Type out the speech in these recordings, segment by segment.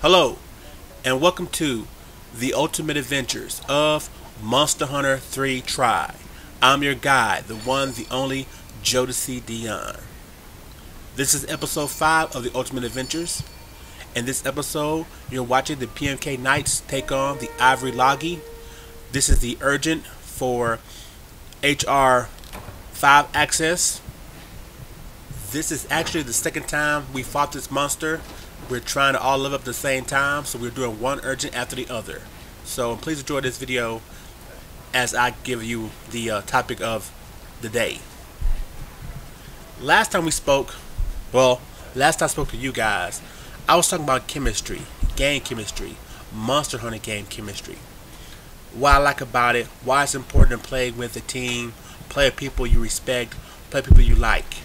Hello, and welcome to the ultimate adventures of Monster Hunter 3 Try. I'm your guide, the one, the only Jodecideion. This is episode 5 of the Ultimate Adventures. In this episode, you're watching the PMK Knights take on the Ivory Lagi. This is the urgent for HR 5 access. This is actually the second time we fought this monster. We're trying to all live up at the same time, so we're doing one urgent after the other. So please enjoy this video as I give you the topic of the day. Last time I spoke to you guys, I was talking about chemistry, game chemistry, Monster Hunter game chemistry. What I like about it, why it's important to play with a team, play with people you respect, play with people you like.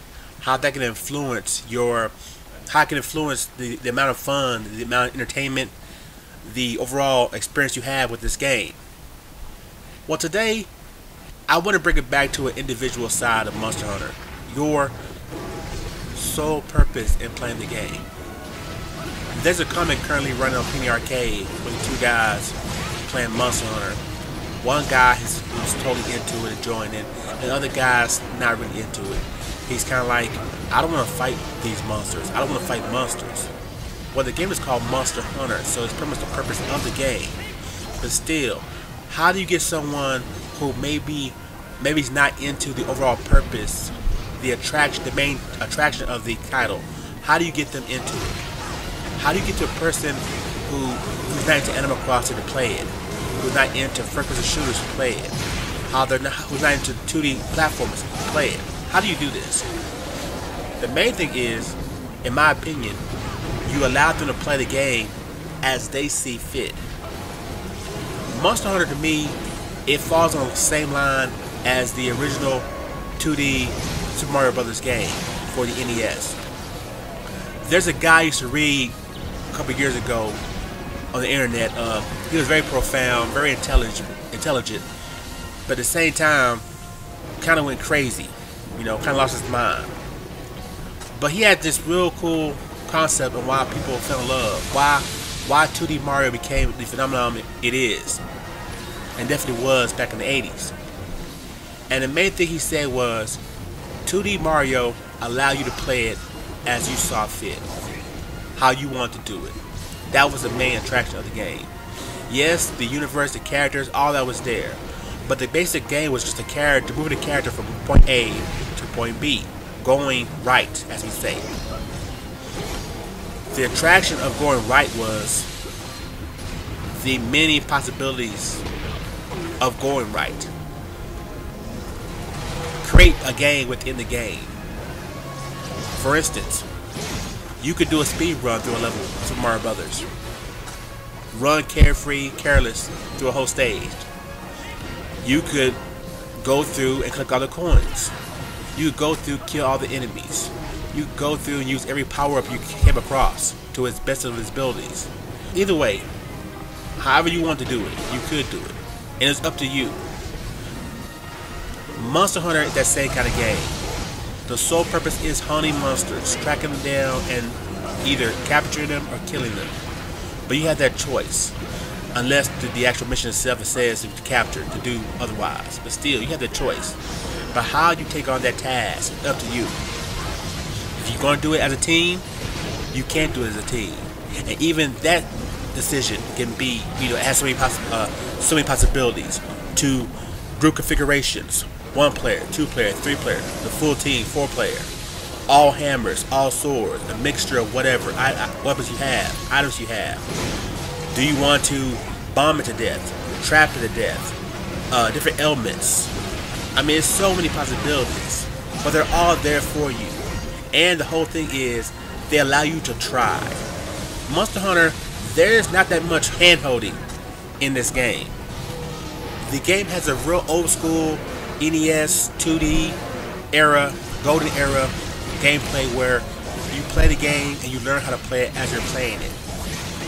How that can influence the amount of fun, the amount of entertainment, the overall experience you have with this game. Well, today, I want to bring it back to an individual side of Monster Hunter. Your sole purpose in playing the game. There's a comic currently running on Penny Arcade with two guys playing Monster Hunter. One guy who's totally into it, enjoying it, and the other guy's not really into it. He's kind of like, I don't want to fight these monsters. I don't want to fight monsters. Well, the game is called Monster Hunter, so it's pretty much the purpose of the game. But still, how do you get someone who maybe is not into the overall purpose, the main attraction of the title? How do you get them into it? How do you get to a person who's not into Animal Crossing to play it, who's not into first-person shooters to play it, who's not into 2D platformers to play it? How do you do this? The main thing is, in my opinion, you allow them to play the game as they see fit. Monster Hunter, to me, it falls on the same line as the original 2D Super Mario Brothers game for the NES. There's a guy I used to read a couple years ago on the internet. He was very profound, very intelligent, but at the same time, kind of went crazy. Kind of lost his mind. But he had this real cool concept of why people fell in love. Why 2D Mario became the phenomenon it is. And definitely was back in the 80s. And the main thing he said was, 2D Mario allow you to play it as you saw fit. How you want to do it. That was the main attraction of the game. Yes, the universe, the characters, all that was there. But the basic game was just moving the character from point A to point B, going right, as we say. The attraction of going right was the many possibilities of going right. Create a game within the game. For instance, you could do a speed run through a level of Super Mario Brothers. Run carefree, careless through a whole stage. You could go through and collect all the coins. You could go through, kill all the enemies. You could go through and use every power-up you came across to its best of its abilities. Either way, however you want to do it, you could do it. And it's up to you. Monster Hunter is that same kind of game. The sole purpose is hunting monsters, tracking them down, and either capturing them or killing them. But you have that choice. Unless the actual mission itself says to capture, to do otherwise. But still, you have the choice. But how you take on that task is up to you. If you're going to do it as a team, you can't do it as a team. And even that decision can be, it has so many possibilities. To group configurations, 1 player, 2 player, 3 player, the full team, 4 player. All hammers, all swords, a mixture of whatever weapons you have, items you have. Do you want to bomb it to death, trap it to death, different elements? I mean, it's so many possibilities, but they're all there for you. And the whole thing is, they allow you to try. Monster Hunter, there's not that much hand-holding in this game. The game has a real old school NES 2D era, golden era gameplay where you play the game and you learn how to play it as you're playing it.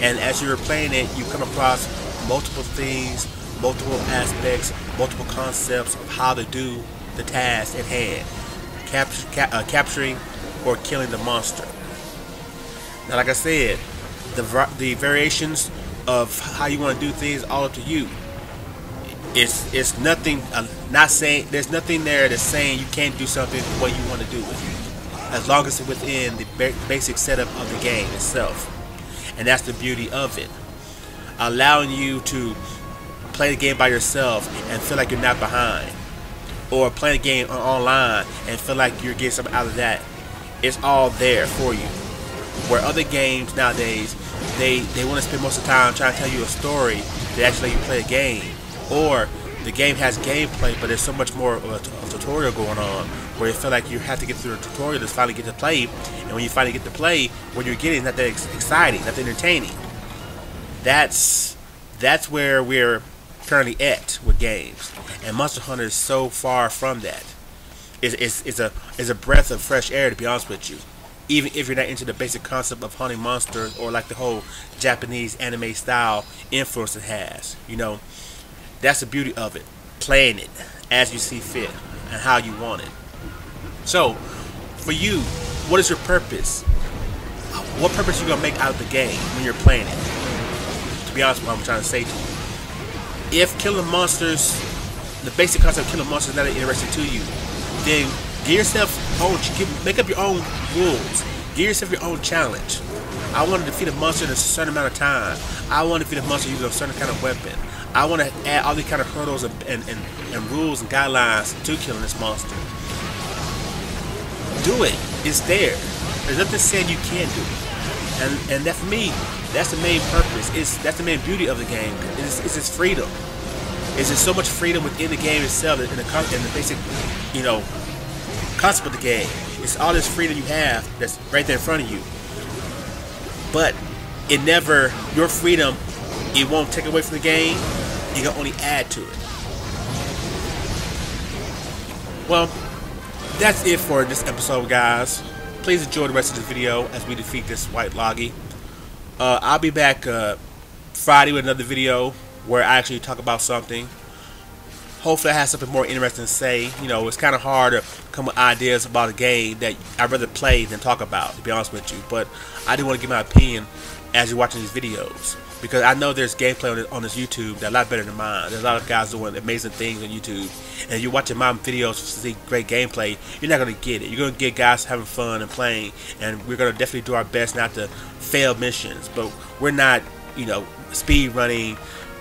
And as you're playing it, you come across multiple things, multiple aspects, multiple concepts of how to do the task at hand. Capturing or killing the monster. Now, like I said, The variations of how you want to do things, all up to you. It's nothing. Not saying there's nothing there that's saying you can't do something the way you want to do it, as long as it's within the basic setup of the game itself. And that's the beauty of it, allowing you to play the game by yourself and feel like you're not behind, or play a game online and feel like you're getting something out of that. It's all there for you. Where other games nowadays, they want to spend most of the time trying to tell you a story to actually let you play a game, or the game has gameplay but there's so much more of a tutorial going on where you feel like you have to get through the tutorial to finally get to play, and when you finally get to play, what you're getting is not that exciting, not that entertaining. That's where we're currently at with games, and Monster Hunter is so far from that. It's a breath of fresh air, to be honest with you. Even if you're not into the basic concept of hunting monsters, or like the whole Japanese anime style influence it has, you know, that's the beauty of it. Playing it as you see fit and how you want it. So, for you, what is your purpose? What purpose you gonna make out of the game when you're playing it? To be honest with what I'm trying to say to you. If killing monsters, the basic concept of killing monsters is not interesting to you, then give yourself make up your own rules. Give yourself your own challenge. I want to defeat a monster in a certain amount of time. I want to defeat a monster using a certain kind of weapon. I want to add all these kind of hurdles and rules and guidelines to killing this monster. Do it. It's there. There's nothing saying you can't do it. And that, for me, that's the main purpose. That's the main beauty of the game. It's its freedom. It's just so much freedom within the game itself, and the basic, you know, concept of the game. It's all this freedom you have that's right there in front of you. But it never, your freedom, it won't take away from the game. You can only add to it. Well, that's it for this episode, guys. Please enjoy the rest of this video as we defeat this Ivory Lagi. I'll be back Friday with another video where I actually talk about something. Hopefully I have something more interesting to say. You know, it's kind of hard to come with ideas about a game that I'd rather play than talk about, to be honest with you. But I do want to give my opinion as you're watching these videos, because I know there's gameplay on this YouTube that's a lot better than mine. There's a lot of guys doing amazing things on YouTube, and if you're watching my videos to see great gameplay, you're not going to get it. You're going to get guys having fun and playing, and we're going to definitely do our best not to fail missions, but we're not, you know, speed running,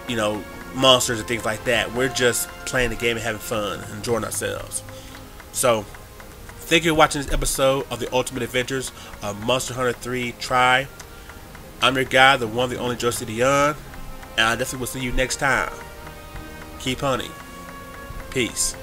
you know, monsters and things like that. We're just playing the game and having fun and enjoying ourselves. So, thank you for watching this episode of the Ultimate Adventures of Monster Hunter 3 Try. I'm your guy, the one, the only Jodecideion, and I definitely will see you next time. Keep hunting. Peace.